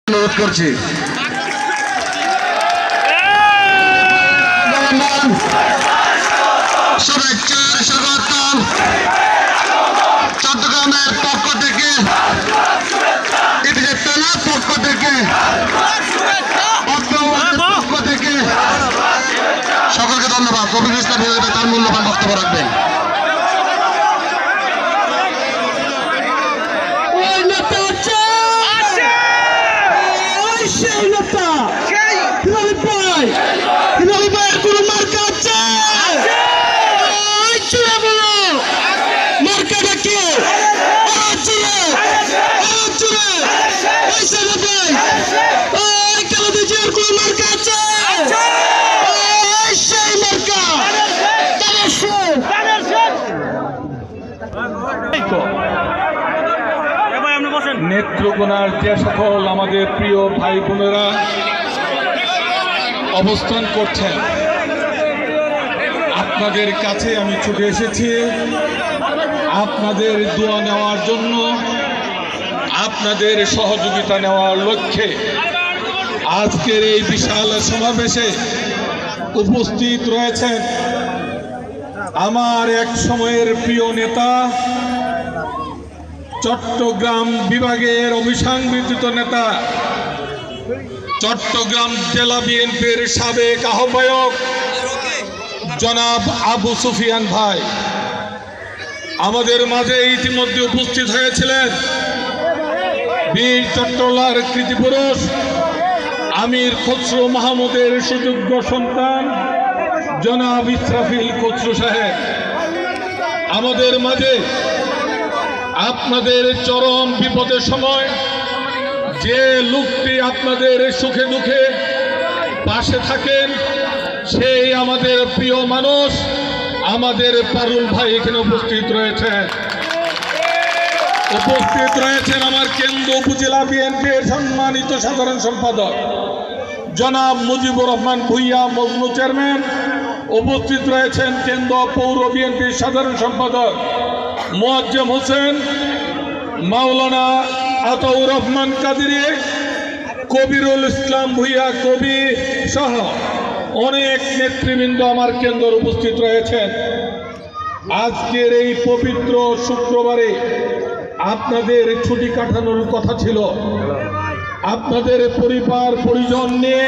অনুরোধ করছি। শুভেচ্ছার স্বাগতম চট্টগ্রামের পক্ষ থেকে, ইপিজেড থানার পক্ষ থেকে, পক্ষ থেকে সকলকে ধন্যবাদ। রফিকুল ইসলাম তার মূল্যবান বক্তব্য রাখবেন। নেত্রকোনার যে সকল আমাদের প্রিয় ভাই বোনেরা অবস্থান করছেন, আপনাদের কাছে আমি ছুটে এসেছি আপনাদের দোয়া নেওয়ার জন্য, আপনাদের সহযোগিতা নেওয়ার লক্ষ্যে। আজকের এই বিশাল সমাবেশে উপস্থিত রয়েছেন আমার এক সময়ের প্রিয় নেতা, চট্টগ্রাম বিভাগের অবিসংবাদিত নেতা, চট্টগ্রাম জেলা বিএনপির সাবেক আহ্বায়ক জনাব আবু সুফিয়ান ভাই আমাদের মাঝে ইতিমধ্যে উপস্থিত হয়েছিলেন। বীর চট্টলার কৃতিপুরুষ আমির খসরু মাহমুদের সুযোগ্য সন্তান জনাব ইসরাফিল খসরু সাহেব আমাদের মাঝে আপনাদের চরম বিপদের সময় যে লোকটি আপনাদের সুখে দুঃখে পাশে থাকেন, সেই আমাদের প্রিয় মানুষ আমাদের পারুল ভাই এখানে উপস্থিত রয়েছেন। উপস্থিত রয়েছেন আমার কেন্দ্র উপজেলা বিএনপির সম্মানিত সাধারণ সম্পাদক জনাব মুজিবুর রহমান ভুইয়া মজনু চেয়ারম্যান। উপস্থিত রয়েছেন কেন্দ্র পৌর বিএনপির সাধারণ সম্পাদক মোয়াজ্জেম হোসেন, মাওলানা আতাউর রহমান কাদিরি, কবিরুল ইসলাম ভুইয়া কবি সহ অনেক নেতৃবৃন্দ আমার কেন্দ্র উপস্থিত রয়েছেন। আজকের এই পবিত্র শুক্রবারে আপনাদের ছুটি কাটানোর কথা ছিল, আপনাদের পরিবার পরিজন নিয়ে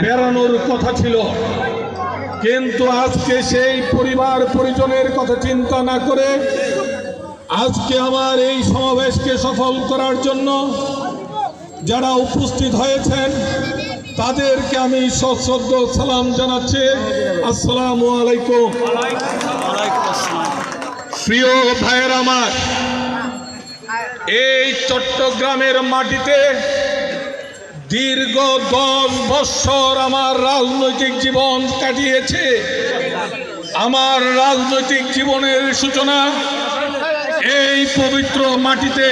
বেড়ানোর কথা ছিল, কিন্তু আজকে সেই পরিবার পরিজনের কথা চিন্তা না করে আজকে আমার এই সমাবেশকে সফল করার জন্য যারা উপস্থিত হয়েছেন তাদেরকে আমি সশ্রদ্ধ সালাম জানাচ্ছি। আসসালামু আলাইকুম। প্রিয় ভাইয়ের আমার, এই চট্টগ্রামের মাটিতে দীর্ঘ 10 বছর আমার রাজনৈতিক জীবন কাটিয়েছে। আমার রাজনৈতিক জীবনের সূচনা এই পবিত্র মাটিতে,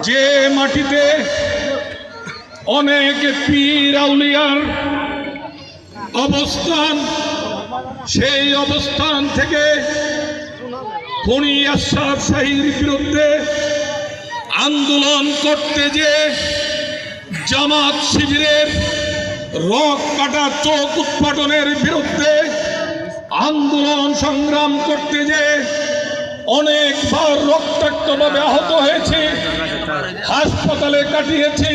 যে মাটিতে অনেক পীর আউলিয়ার অবস্থান। সেই অবস্থান থেকে খুনি আশরাফ শাহীর বিরুদ্ধে আন্দোলন করতে যে জামাত শিবিরের রক কাটা চোখ উৎপাদনের বিরুদ্ধে আন্দোলন সংগ্রাম করতে যে অনেকবার রক্তাক্তভাবে আহত হয়েছে, হাসপাতালে কাটিয়েছি,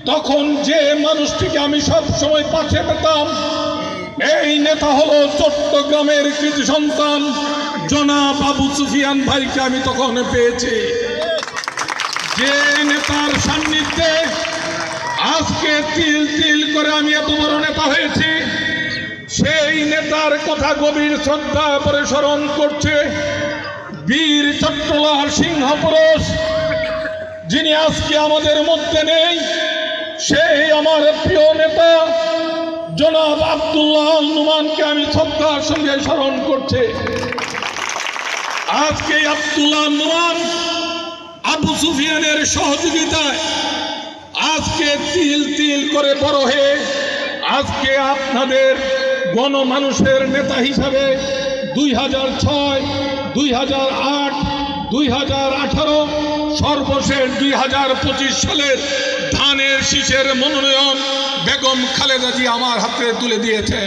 তখন যে মানুষটিকে আমি সব সময় পাশে পেতাম, এই নেতা হলো চট্টগ্রামের কৃতি সন্তান জনাব আবু সুফিয়ান ভাইকে আমি তখন পেয়েছি। যে নেতার সান্নিধ্যে আজকে তিল তিল করে আমি এত বড় নেতা হয়েছি, সেই নেতার কথা গভীর শ্রদ্ধা করে স্মরণ করছে বীর চট্টলার সিংহ পুরুষ, যিনি আজকে আমাদের মধ্যে নেই। সেই আমার প্রিয় নেতা জনাব আব্দুল্লাহ নুমানকে আমি শ্রদ্ধার সঙ্গে স্মরণ করছি। আজকে আব্দুল্লাহ নুমান আবু সুফিয়ানের সহযোগিতায় আজকে তিল তিল করে বড় হয়ে আজকে আপনাদের গণমানুষের নেতা হিসাবে 2006, 2008, 2018 সর্বশেষ 2025 সালের ধানের শীষের মনোনয়ন বেগম খালেদা জি আমার হাতে তুলে দিয়েছে।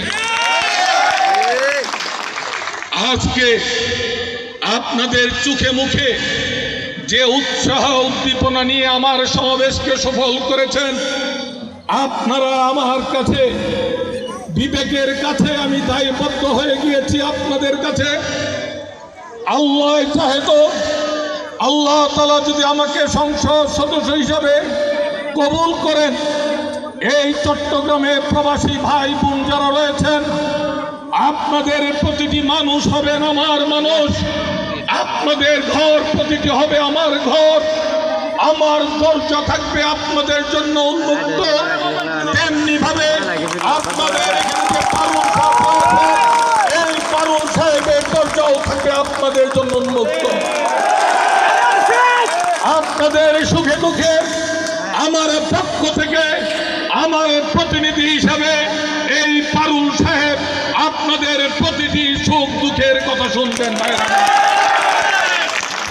আজকে আপনাদের চোখে মুখে যে উৎসাহ উদ্দীপনা নিয়ে আমার সমাবেশকে সফল করেছেন, আপনারা আমার কাছে বিবেকের কাছে আমি দায়বদ্ধ হয়ে গিয়েছি আপনাদের কাছে। আল্লাহ চাহে তো আল্লাহ তাআলা যদি আমাকে সংসদ সদস্য হিসাবে কবুল করেন, এই চট্টগ্রামে প্রবাসী ভাই বোন যারা রয়েছেন, আপনাদের প্রতিটি মানুষ হবেন আমার মানুষ, আপনাদের ঘর প্রতিটি হবে আমার ঘর, আমার দরজা থাকবে আপনাদের জন্য উন্মুক্ত। তেমনি ভাবে আপনাদের এখানে যে পারুল সাহেব রয়েছেন, এই পারুল সাহেবের দরজাও থাকবে আপনাদের জন্য উন্মুক্ত। আপনাদের সুখে দুঃখে আমার পক্ষ থেকে আমার প্রতিনিধি হিসাবে এই পারুল সাহেব আপনাদের প্রতিটি সুখ দুঃখের কথা শুনবেন।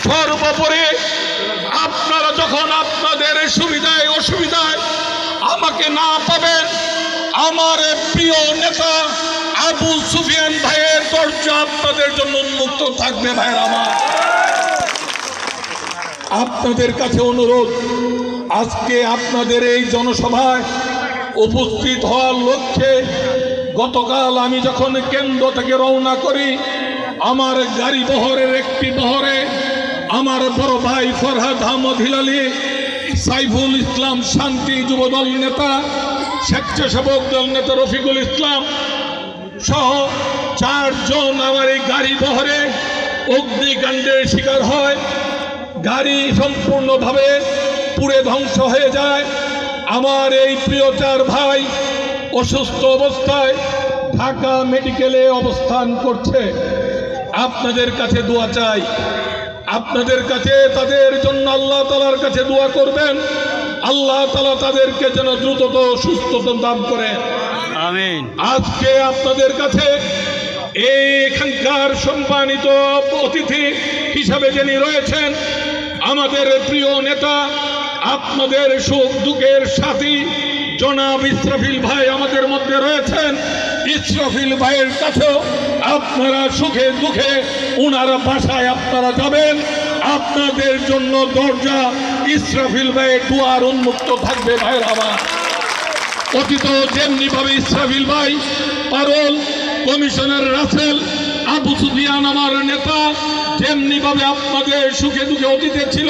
সর্বোপরি আপনারা যখন আপনাদের সুবিধায় অসুবিধায় আমাকে না পাবেন, আমার প্রিয় নেতা আবু সুফিয়ান ভাইয়ের দরজা আপনাদের জন্য উন্মুক্ত থাকবে। ভাইয়ের আমার, আপনাদের কাছে অনুরোধ, আজকে আপনাদের এই জনসভায় উপস্থিত হওয়ার লক্ষ্যে গতকাল আমি যখন কেন্দ্র থেকে রওনা করি, আমার গাড়ি বহরের একটি বহরে আমার বড় ভাই ফরহাদ আহমদ হিলালি, সাইফুল ইসলাম শান্তি যুবদল নেতা, স্বেচ্ছাসেবক দল নেতা রফিকুল ইসলাম সহ 4 জন আমার এই গাড়ি বহরে অগ্নিকাণ্ডের শিকার হয়। গাড়ি সম্পূর্ণভাবে পুড়ে ধ্বংস হয়ে যায়। আমার এই প্রিয় 4 ভাই অসুস্থ অবস্থায় ঢাকা মেডিকেলে অবস্থান করছে। আপনাদের কাছে দোয়া চাই, আপনাদের কাছে তাদের জন্য আল্লাহ তাআলার কাছে দোয়া করবেন, আল্লাহ তাআলা তাদেরকে যেন দ্রুত সুস্থতা দান করেন। আমিন। আজকে আপনাদের কাছে এখানকার সম্মানিত অতিথি হিসাবে যিনি রয়েছেন, আমাদের প্রিয় নেতা, আপনাদের সুখ দুঃখের সাথী জনাব ইসরাফিল ভাই আমাদের মধ্যে রয়েছেন। ইসরাফিল ভাইয়ের কাছেও আপনারা সুখে দুঃখে ওনার বাসায় আপনারা যাবেন, আপনাদের জন্য দরজা ইসরাফিল ভাইয়ের দুয়ার উন্মুক্ত থাকবে। ভাইয়ের আমার, অতীত যেমনি ভাবে ইসরাফিল ভাই, পারুল, কমিশনার রাসেল, আবু সুফিয়ান আমার নেতা যেমনি ভাবে আপনাদের সুখে দুঃখে অতীতে ছিল,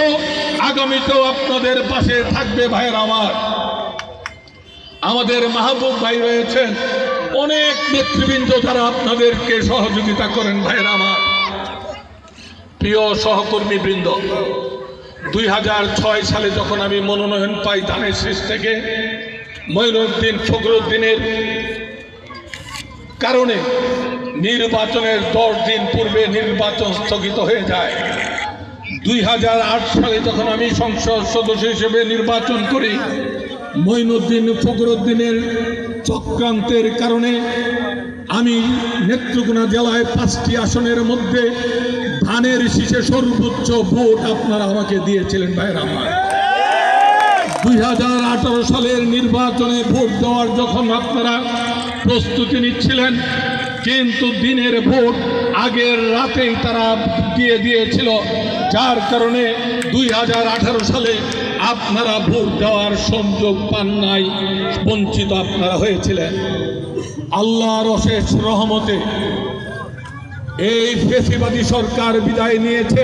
আগামীতেও আপনাদের পাশে থাকবে। ভাইয়ের আমার, আমাদের মাহবুব ভাই রয়েছেন, অনেক নেতৃবৃন্দ যারা আপনাদেরকে সহযোগিতা করেন। ভাইয়ের আমার, প্রিয় সহকর্মী বৃন্দ, 2006 সালে যখন আমি মনোনয়ন পাই ধানের শীষ থেকে, মঈনুদ্দিন ফখরুদ্দিনের কারণে নির্বাচনের 10 দিন পূর্বে নির্বাচন স্থগিত হয়ে যায়। 2008 সালে যখন আমি সংসদ সদস্য হিসেবে নির্বাচন করি, মঈনুদ্দিন ফখরুদ্দিনের চক্রান্তের কারণে আমি নেত্রকোনা জেলায় 5টি আসনের মধ্যে ধানের শীষে সর্বোচ্চ ভোট আপনারা আমাকে দিয়েছিলেন। ভাইয়ের আমার, 2018 সালের নির্বাচনে ভোট দেওয়ার যখন আপনারা প্রস্তুতি নিচ্ছিলেন, কিন্তু দিনের ভোট আগের রাতেই তারা দিয়ে দিয়েছিল, যার কারণে 2018 সালে আপনারা ভোট দেওয়ার সুযোগ পান নাই, বঞ্চিত আপনারা হয়েছিলেন। আল্লাহর অশেষ রহমতে এই ফ্যাসিবাদী সরকার বিদায় নিয়েছে।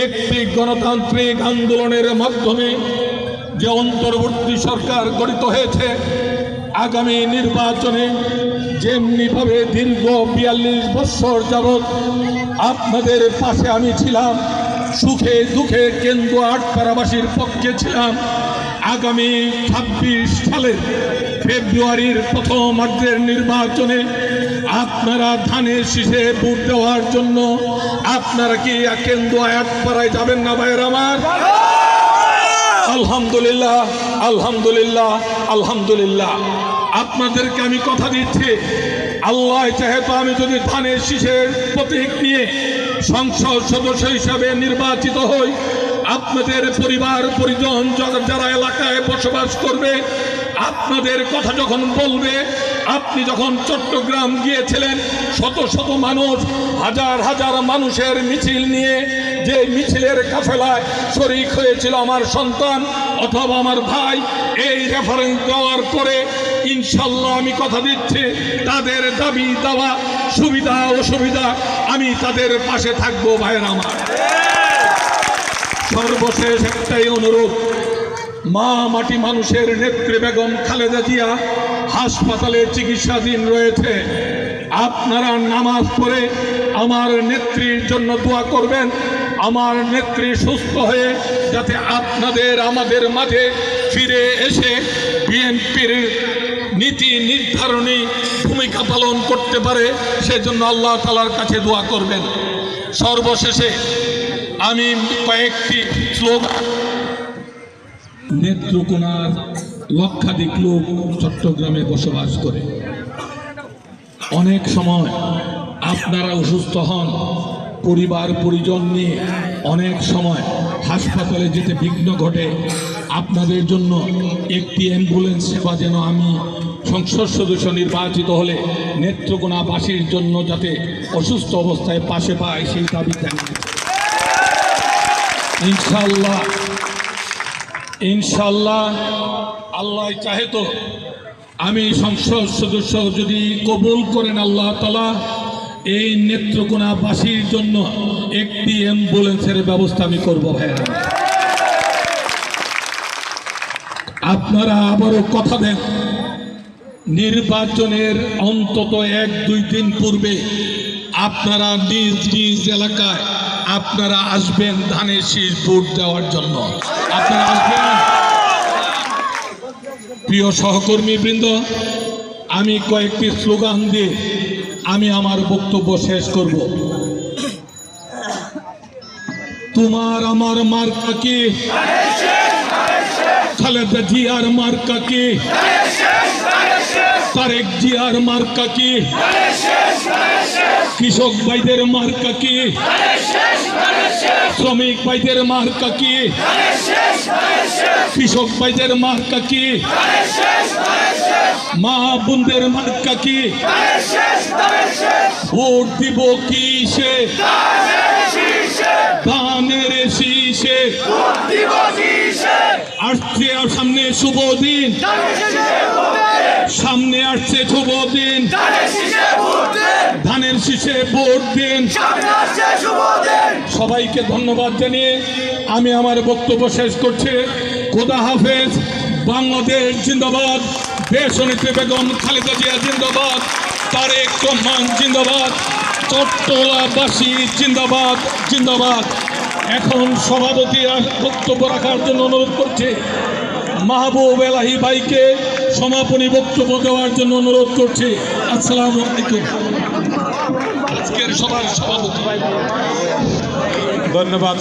একটি গণতান্ত্রিক আন্দোলনের মাধ্যমে যে অন্তর্বর্তী সরকার গঠিত হয়েছে, আগামী নির্বাচনে যেমনিভাবে দীর্ঘ 42 বছর যাবৎ আপনাদের পাশে আমি ছিলাম, সুখে দুঃখে কেন্দ্র আটপাড়াবাসীর পক্ষে ছিলাম, আগামী 26 সালের ফেব্রুয়ারির প্রথমার্ধের নির্বাচনে আপনারা ধানের শীষে ভোট দেওয়ার জন্য আপনারা কি কেন্দ্র আটপাড়ায় যাবেন না? ভাইয়ের আমার, আলহামদুলিল্লাহ, আলহামদুলিল্লাহ, আলহামদুলিল্লাহ। আপনাদেরকে আমি কথা দিচ্ছি, আল্লাহ চাহে তো আমি যদি ধানের শীষের প্রতীক নিয়ে সংসদ সদস্য হিসাবে নির্বাচিত হই, আপনাদের পরিবার পরিজন যারা এলাকায় বসবাস করবে, আপনাদের কথা যখন বলবে, আপনি যখন চট্টগ্রাম গিয়েছিলেন, শত শত মানুষ, হাজার হাজার মানুষের মিছিল নিয়ে, যে মিছিলের কাফেলায় শরীক হয়েছিল আমার সন্তান অথবা আমার ভাই, এই রেফারেন্স দেওয়ার পরে ইনশাল্লাহ আমি কথা দিচ্ছি, তাদের দাবি দাওয়া, সুবিধা অসুবিধা আমি তাদের পাশে থাকবো ভাইয়ের আমার। সর্বশেষ একটাই অনুরোধ, মা মাটি মানুষের নেত্রী বেগম খালেদা জিয়া হাসপাতালে চিকিৎসাধীন রয়েছে। আপনারা নামাজ পড়ে আমার নেত্রীর জন্য দোয়া করবেন, আমার নেত্রী সুস্থ হয়ে যাতে আপনাদের আমাদের মাঝে ফিরে এসে বিএনপির নীতি নির্ধারণী ভূমিকা পালন করতে পারে, সেজন্য আল্লাহ তাআলার কাছে দোয়া করবেন। সর্বশেষে আমি কয়েকটি স্লোগান, নেত্রকোনার লক্ষাধিক লোক চট্টগ্রামে বসবাস করে। অনেক সময় আপনারা অসুস্থ হন, পরিবার পরিজন নিয়ে অনেক সময় হাসপাতালে যেতে বিঘ্ন ঘটে। আপনাদের জন্য একটি অ্যাম্বুলেন্স সেবা যেন আমি সংসদ সদস্য নির্বাচিত হলে নেত্রকোনাবাসীর জন্য যাতে অসুস্থ অবস্থায় পাশে পায়, সেই দাবি জানাই। ইনশাল্লাহ ইনশাল্লাহ আল্লাহ চাহে তো আমি সংসদ সদস্য যদি কবুল করেন আল্লাহ তাআলা, এই নেত্রকোনাবাসীর জন্য একটি অ্যাম্বুলেন্সের ব্যবস্থা আমি করব ভাইরা। আপনারা আবারও কথা দেন, নির্বাচনের অন্তত 1-2 দিন পূর্বে আপনারা নিজ নিজ এলাকায় আপনারা আসবেন ধানের শীষ ভোট দেওয়ার জন্য। আপনারা আসবেন। প্রিয় সহকর্মী বৃন্দ, আমি কয়েকটি স্লোগান দিয়ে আমি আমার বক্তব্য শেষ করব। তোমার আমার মার্কা কি? খালেদা জিয়ার মার্কা কি? তারেক জিয়ার মার্কা কি? কৃষক ভাইদের মার্কা কি? শ্রমিক ভাইদের মার্কা কি? কৃষক ভাইদের মার্কা কি? মা বোনদের মার্কা কি? ভোট দিব কিসে? ধানের শীষে। আসছে সামনে শুভ দিন, সামনে আসছে শুভ দিন, ধানের শীষে ভোট দিন। সবাইকে ধন্যবাদ জানিয়ে আমি আমার বক্তব্য শেষ করছি। খোদা হাফেজ। বাংলাদেশ জিন্দাবাদ, দেশনেত্রী বেগম খালেদা জিয়া জিন্দাবাদ, তারেক রহমান জিন্দাবাদ, চট্টগ্রামবাসী জিন্দাবাদ জিন্দাবাদ। এখন সভাপতি বক্তব্য রাখার জন্য অনুরোধ করছে মাহবুব এলাহি ভাইকে সমাপনী বক্তব্য দেওয়ার জন্য অনুরোধ করছে। আসসালামু আলাইকুম। আজকের সভার সভাপতি। ধন্যবাদ।